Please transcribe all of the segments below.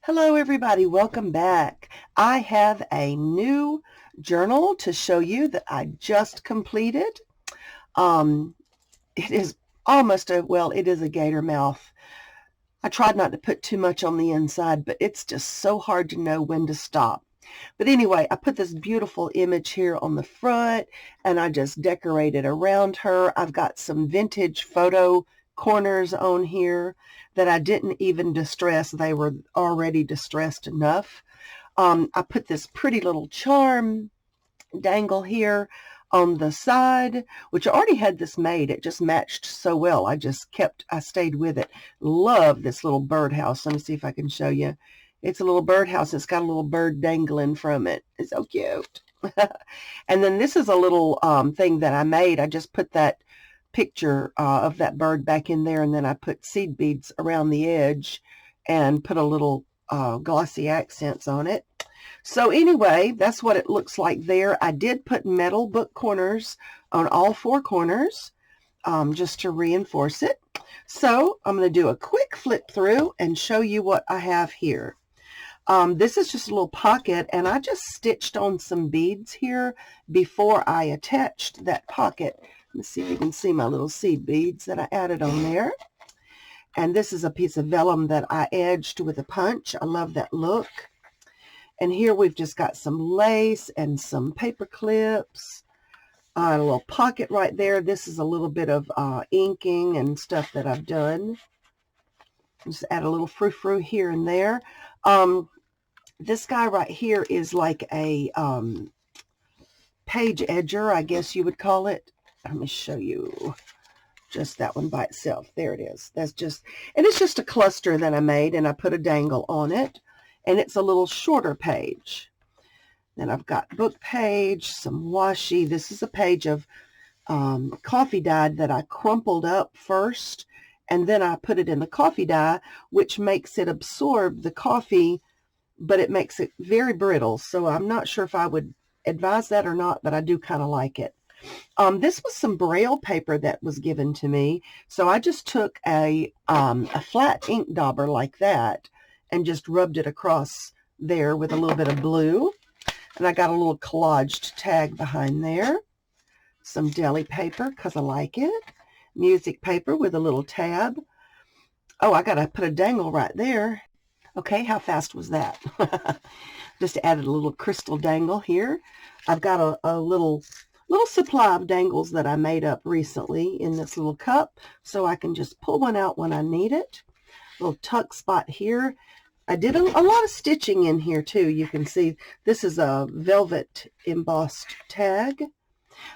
Hello everybody, welcome back. I have a new journal to show you that I just completed. Um, it is it is a gator mouth. I tried not to put too much on the inside, but it's just so hard to know when to stop. But anyway, I put this beautiful image here on the front and I just decorated around her. I've got some vintage photo corners on here that I didn't even distress. They were already distressed enough. I put this pretty little charm dangle here on the side, which I already had this made. It just matched so well. I stayed with it. Love this little birdhouse. Let me see if I can show you. It's a little birdhouse. It's got a little bird dangling from it. It's so cute. And then this is a little thing that I made. I just put that picture of that bird back in there, and then I put seed beads around the edge and put a little glossy accents on it. So anyway, that's what it looks like there. I did put metal book corners on all four corners just to reinforce it. So I'm going to do a quick flip through and show you what I have here. This is just a little pocket, and I just stitched on some beads here before I attached that pocket. Let's see if you can see my little seed beads that I added on there. And this is a piece of vellum that I edged with a punch. I love that look. And here we've just got some lace and some paper clips. A little pocket right there. This is a little bit of inking and stuff that I've done. Just add a little frou-frou here and there. This guy right here is like a page edger, I guess you would call it. Let me show you just that one by itself. There it is. And it's just a cluster that I made, and I put a dangle on it, and it's a little shorter page. Then I've got book page, some washi. This is a page of coffee dye that I crumpled up first, and then I put it in the coffee dye, which makes it absorb the coffee, but it makes it very brittle. So I'm not sure if I would advise that or not, but I do kind of like it. This was some Braille paper that was given to me. So I just took a flat ink dauber like that and just rubbed it across there with a little bit of blue. And I got a little collaged tag behind there. Some deli paper because I like it. Music paper with a little tab. Oh, I got to put a dangle right there. Okay, how fast was that? Just added a little crystal dangle here. I've got a little supply of dangles that I made up recently in this little cup, so I can just pull one out when I need it. Little tuck spot here. I did a lot of stitching in here too. You can see this is a velvet embossed tag.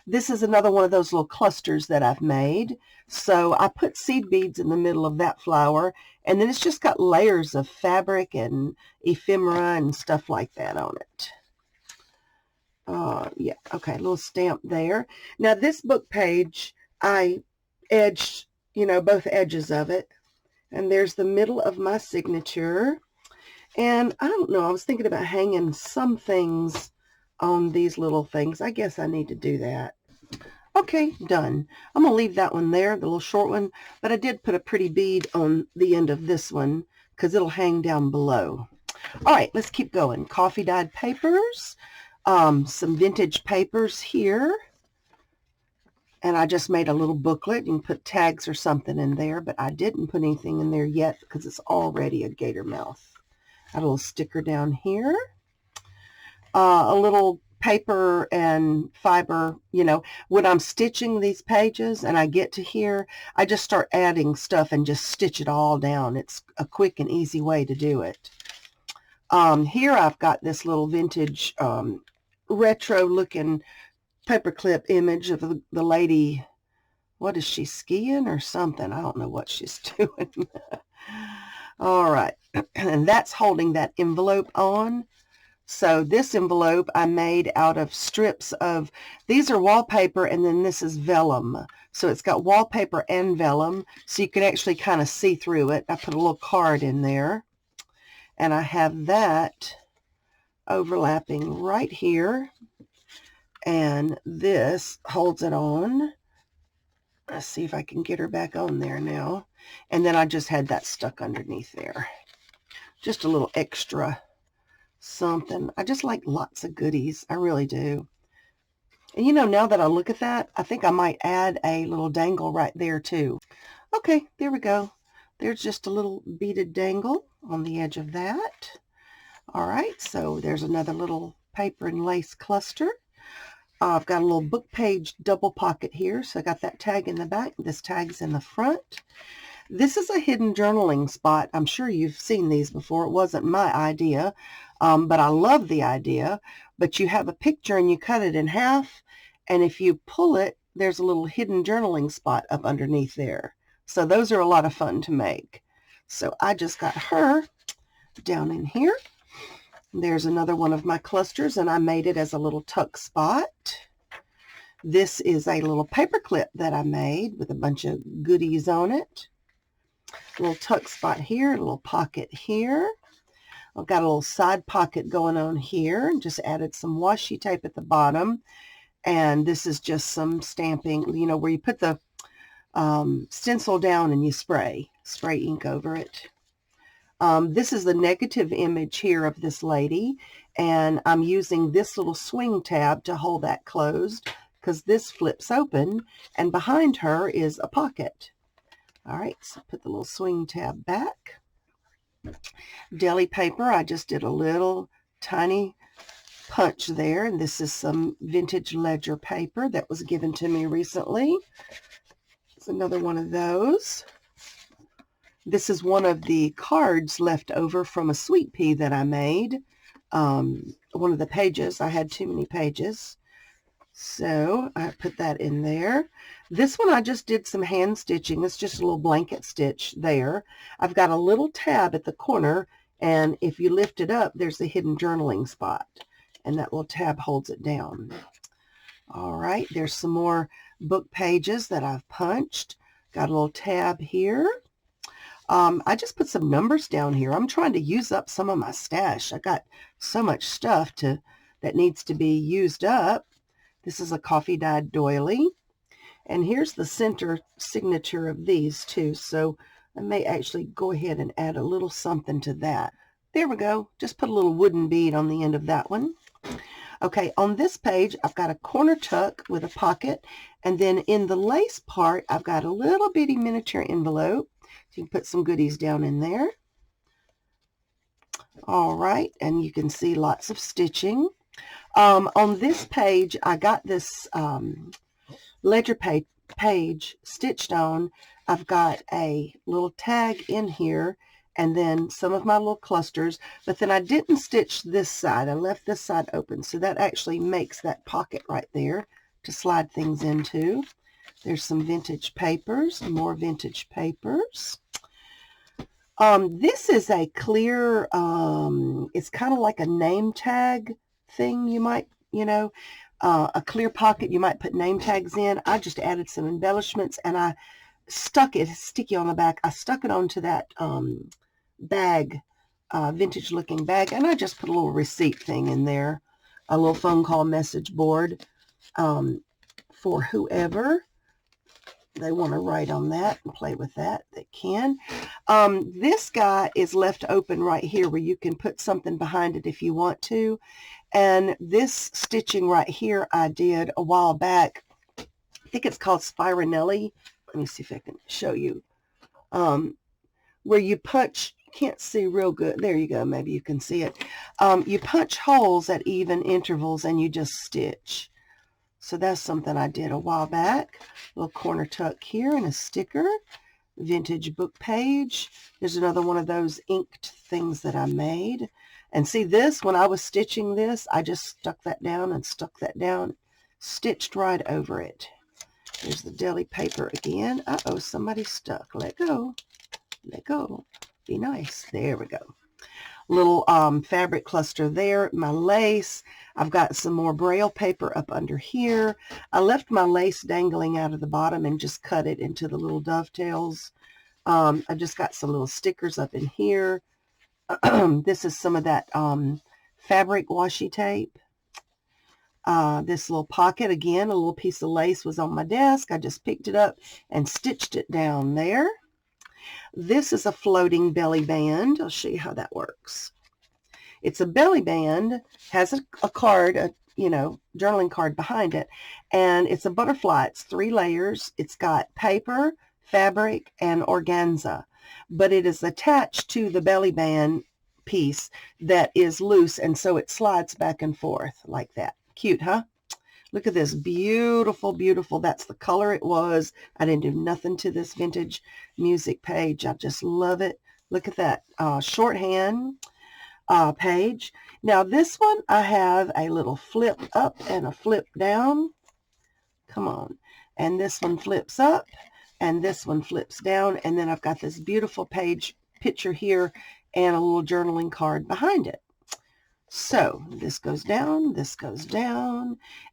This is another one of those little clusters that I've made. So I put seed beads in the middle of that flower, and then it's just got layers of fabric and ephemera and stuff like that on it. Yeah, okay, a little stamp there. Now this book page, I edged, both edges of it. And there's the middle of my signature. And I don't know, I was thinking about hanging some things on these little things. I guess I need to do that. Okay, done. I'm going to leave that one there, the little short one. But I did put a pretty bead on the end of this one because it'll hang down below. All right, let's keep going. Coffee dyed papers. Some vintage papers here. And I just made a little booklet. You can put tags or something in there, but I didn't put anything in there yet because it's already a gator mouth. A little sticker down here. A little paper and fiber, when I'm stitching these pages and I get to here, I just start adding stuff and just stitch it all down. It's a quick and easy way to do it. Here I've got this little vintage retro looking paperclip image of the lady. What is she, skiing or something? I don't know what she's doing. All right, and that's holding that envelope on. So this envelope I made out of strips of, these are wallpaper, and then this is vellum. So it's got wallpaper and vellum, so you can actually kind of see through it. I put a little card in there, and I have that overlapping right here. And this holds it on. Let's see if I can get her back on there now. And then I just had that stuck underneath there. Just a little extra something. I just like lots of goodies. I really do. And you know, now that I look at that, I think I might add a little dangle right there too. Okay, there we go. There's just a little beaded dangle on the edge of that. All right, so there's another little paper and lace cluster. I've got a little book page double pocket here, so I got that tag in the back. This tag's in the front. This is a hidden journaling spot. I'm sure you've seen these before. It wasn't my idea, but I love the idea. But you have a picture and you cut it in half, and if you pull it, there's a little hidden journaling spot up underneath there. So those are a lot of fun to make. So I just got her down in here. There's another one of my clusters, and I made it as a little tuck spot. This is a little paper clip that I made with a bunch of goodies on it. A little tuck spot here, a little pocket here. I've got a little side pocket going on here, and just added some washi tape at the bottom. And this is just some stamping, you know, where you put the stencil down and you spray ink over it. This is the negative image here of this lady, and I'm using this little swing tab to hold that closed because this flips open, and behind her is a pocket. All right, so put the little swing tab back. Deli paper, I just did a little tiny punch there, and this is some vintage ledger paper that was given to me recently. It's another one of those. This is one of the cards left over from a sweet pea that I made. One of the pages, I had too many pages, so I put that in there. This one I just did some hand stitching. It's just a little blanket stitch there. I've got a little tab at the corner, and if you lift it up, there's the hidden journaling spot, and that little tab holds it down. All right, there's some more book pages that I've punched. Got a little tab here. I just put some numbers down here. I'm trying to use up some of my stash. I got so much stuff that needs to be used up. This is a coffee dyed doily. And here's the center signature of these too. So I may actually go ahead and add a little something to that. There we go. Just put a little wooden bead on the end of that one. Okay, on this page, I've got a corner tuck with a pocket. And then in the lace part, I've got a little bitty miniature envelope. You can put some goodies down in there. All right, and you can see lots of stitching. On this page, I got this ledger page stitched on. I've got a little tag in here, and then some of my little clusters, but then I didn't stitch this side. I left this side open, so that actually makes that pocket right there to slide things into. There's some vintage papers, more vintage papers. This is a clear, it's kind of like a name tag thing. You might, you know, a clear pocket you might put name tags in. I just added some embellishments, and I stuck it, sticky on the back. I stuck it onto that bag, vintage looking bag, and I just put a little receipt thing in there, a little phone call message board for whoever they want to write on that and play with that, they can. This guy is left open right here where you can put something behind it if you want to. And this stitching right here I did a while back. I think it's called Spironelli. Let me see if I can show you. Where you punch, can't see real good. There you go. Maybe you can see it. You punch holes at even intervals and you just stitch. So that's something I did a while back. Little corner tuck here and a sticker. Vintage book page. There's another one of those inked things that I made. And see this, when I was stitching this, I just stuck that down and stuck that down, stitched right over it. There's the deli paper again. Uh-oh, somebody stuck. Let go. Let go. Be nice. There we go. Little fabric cluster there. My lace. I've got some more braille paper up under here. I left my lace dangling out of the bottom and just cut it into the little dovetails. I just got some little stickers up in here. This is some of that fabric washi tape. This little pocket, again, a little piece of lace was on my desk. I just picked it up and stitched it down there. This is a floating belly band. I'll show you how that works. It's a belly band, has a card, journaling card behind it, and it's a butterfly. It's 3 layers. It's got paper, fabric, and organza, but it is attached to the belly band piece that is loose, and so it slides back and forth like that. Cute, huh? Look at this. Beautiful, beautiful. That's the color it was. I didn't do nothing to this vintage music page. I just love it. Look at that shorthand page. Now this one, I have a little flip up and a flip down. Come on. And this one flips up and this one flips down. And then I've got this beautiful page picture here and a little journaling card behind it. So this goes down,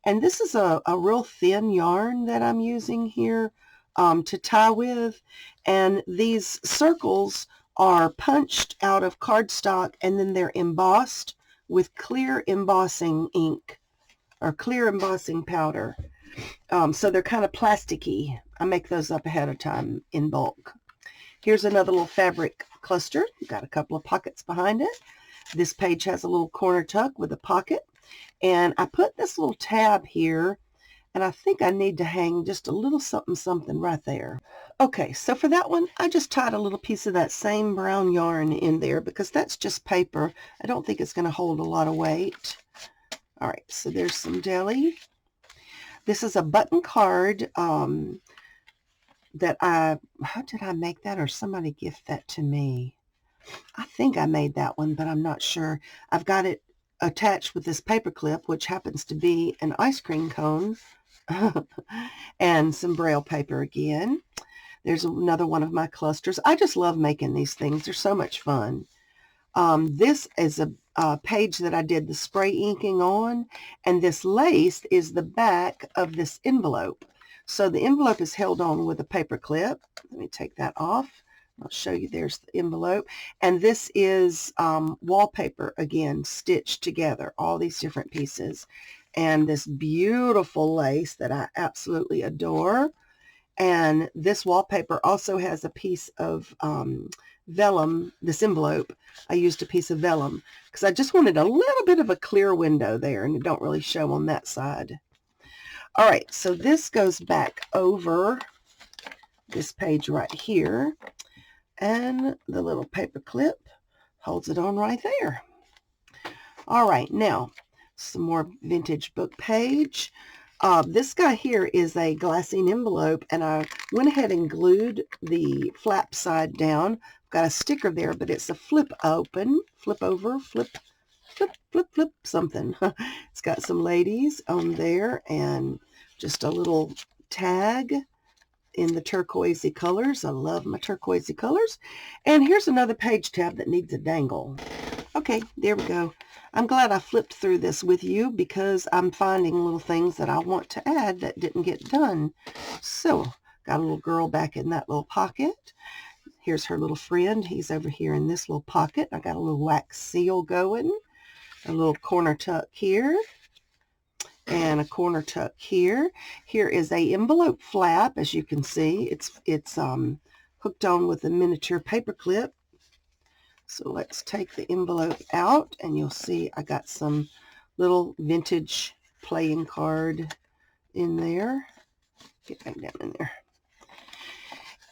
and this is a real thin yarn that I'm using here to tie with, and these circles are punched out of cardstock, and then they're embossed with clear embossing ink or clear embossing powder. So they're kind of plasticky. I make those up ahead of time in bulk. Here's another little fabric cluster. Got a couple of pockets behind it. This page has a little corner tuck with a pocket, and I put this little tab here, and I think I need to hang just a little something right there. Okay, so for that one, I just tied a little piece of that same brown yarn in there because that's just paper. I don't think it's going to hold a lot of weight. All right, so there's some deli. This is a button card that how did I make that, or somebody gift that to me? I think I made that one, but I'm not sure. I've got it attached with this paper clip, which happens to be an ice cream cone, and some Braille paper again. There's another one of my clusters. I just love making these things. They're so much fun. This is a page that I did the spray inking on, and this lace is the back of this envelope. So the envelope is held on with a paper clip. Let me take that off. I'll show you. There's the envelope. And this is wallpaper, again, stitched together, all these different pieces. And this beautiful lace that I absolutely adore. And this wallpaper also has a piece of vellum. This envelope, I used a piece of vellum because I just wanted a little bit of a clear window there, and it don't really show on that side. All right, so this goes back over this page right here. And the little paper clip holds it on right there. All right, now some more vintage book page. This guy here is a glassine envelope, and I went ahead and glued the flap side down. I've got a sticker there, but it's a flip open, flip over, flip something. It's got some ladies on there and just a little tag in the turquoisey colors. I love my turquoisey colors. And here's another page tab that needs a dangle. Okay, there we go. I'm glad I flipped through this with you because I'm finding little things that I want to add that didn't get done. So, got a little girl back in that little pocket. Here's her little friend. He's over here in this little pocket. I got a little wax seal going. A little corner tuck here. And a corner tuck here. Here is a envelope flap, as you can see. It's hooked on with a miniature paper clip. So let's take the envelope out, and you'll see I got some little vintage playing card in there. Get back down in there.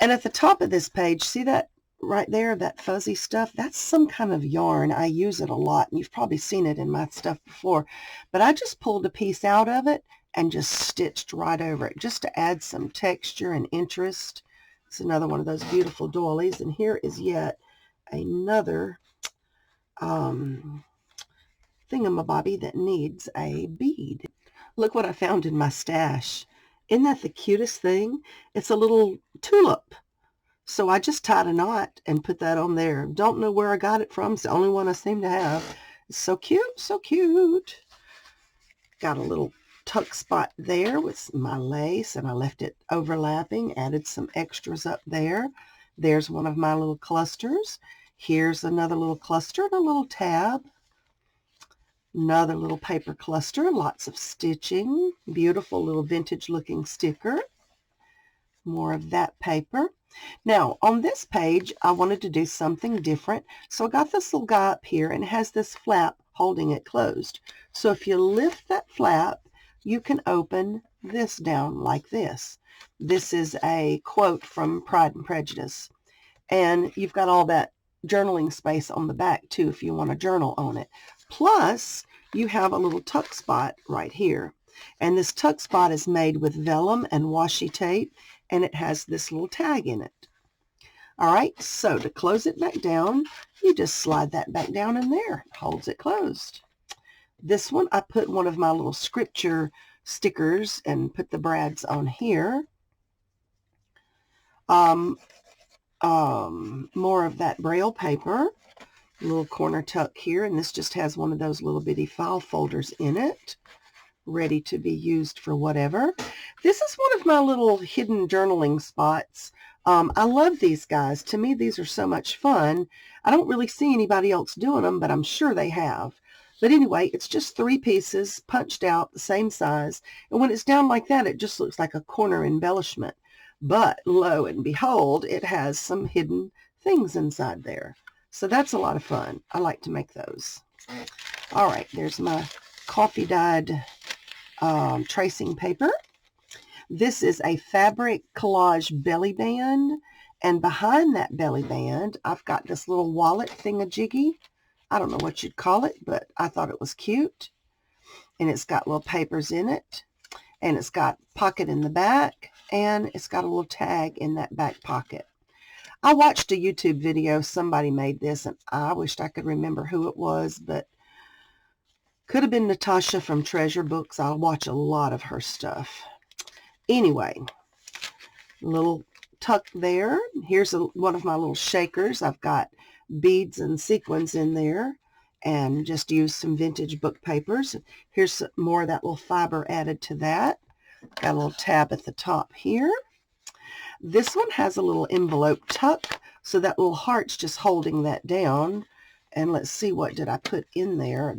And at the top of this page, see that right there, that fuzzy stuff? That's some kind of yarn. I use it a lot, and you've probably seen it in my stuff before. But I just pulled a piece out of it and just stitched right over it just to add some texture and interest. It's another one of those beautiful doilies. And here is yet another thingamabobby that needs a bead. Look what I found in my stash. Isn't that the cutest thing? It's a little tulip. So I just tied a knot and put that on there. Don't know where I got it from. It's the only one I seem to have. It's so cute, so cute. Got a little tuck spot there with my lace, and I left it overlapping, added some extras up there. There's one of my little clusters. Here's another little cluster and a little tab. Another little paper cluster, lots of stitching. Beautiful little vintage looking sticker. More of that paper. Now, on this page, I wanted to do something different, so I got this little guy up here, and it has this flap holding it closed. So if you lift that flap, you can open this down like this. This is a quote from Pride and Prejudice. And you've got all that journaling space on the back, too, if you want to journal on it. Plus, you have a little tuck spot right here. And this tuck spot is made with vellum and washi tape, and it has this little tag in it. All right, so to close it back down, you just slide that back down in there. It holds it closed. This one, I put one of my little scripture stickers and put the brads on here. More of that Braille paper, little corner tuck here, and this just has one of those little bitty file folders in it, ready to be used for whatever. This is one of my little hidden journaling spots. I love these guys. To me, these are so much fun. I don't really see anybody else doing them, but I'm sure they have. But anyway, it's just 3 pieces punched out the same size. And when it's down like that, it just looks like a corner embellishment. But lo and behold, it has some hidden things inside there. So that's a lot of fun. I like to make those. All right, there's my coffee dyed tracing paper. This is a fabric collage belly band, and behind that belly band I've got this little wallet thingamajiggy. I don't know what you'd call it, but I thought it was cute. And it's got little papers in it, and it's got pocket in the back, and it's got a little tag in that back pocket. I watched a YouTube video, somebody made this, and I wished I could remember who it was, but could have been Natasha from Treasure Books. I watch a lot of her stuff. Anyway, little tuck there. Here's one of my little shakers. I've got beads and sequins in there, and just used some vintage book papers. Here's more of that little fiber added to that. Got a little tab at the top here. This one has a little envelope tuck, so that little heart's just holding that down. And let's see, what did I put in there?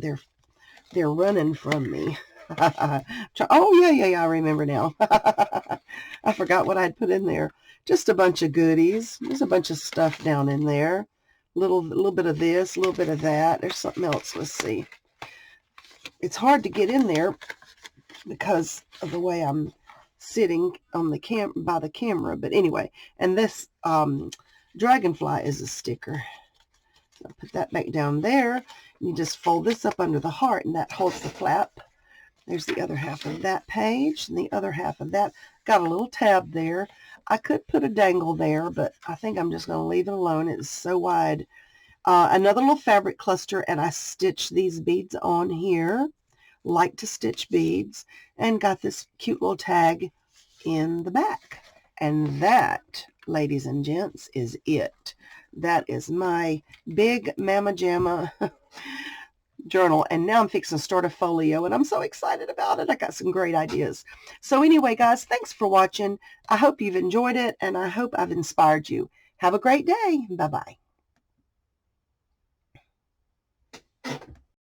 They're running from me. Oh, yeah, I remember now. I forgot what I'd put in there. Just a bunch of goodies. There's a bunch of stuff down in there. Little bit of this, a little bit of that. There's something else. Let's see. It's hard to get in there because of the way I'm sitting on the by the camera. But anyway, and this dragonfly is a sticker. So I'll put that back down there. You just fold this up under the heart, and that holds the flap. There's the other half of that page, and the other half of that. Got a little tab there. I could put a dangle there, but I think I'm just going to leave it alone. It's so wide. Another little fabric cluster, and I stitched these beads on here. Like to stitch beads, and got this cute little tag in the back. And that, ladies and gents, is it. That is my big Mama Jamma journal, and now I'm fixing to start a folio, and I'm so excited about it. I got some great ideas. So anyway, guys, thanks for watching. I hope you've enjoyed it, and I hope I've inspired you. Have a great day. Bye-bye.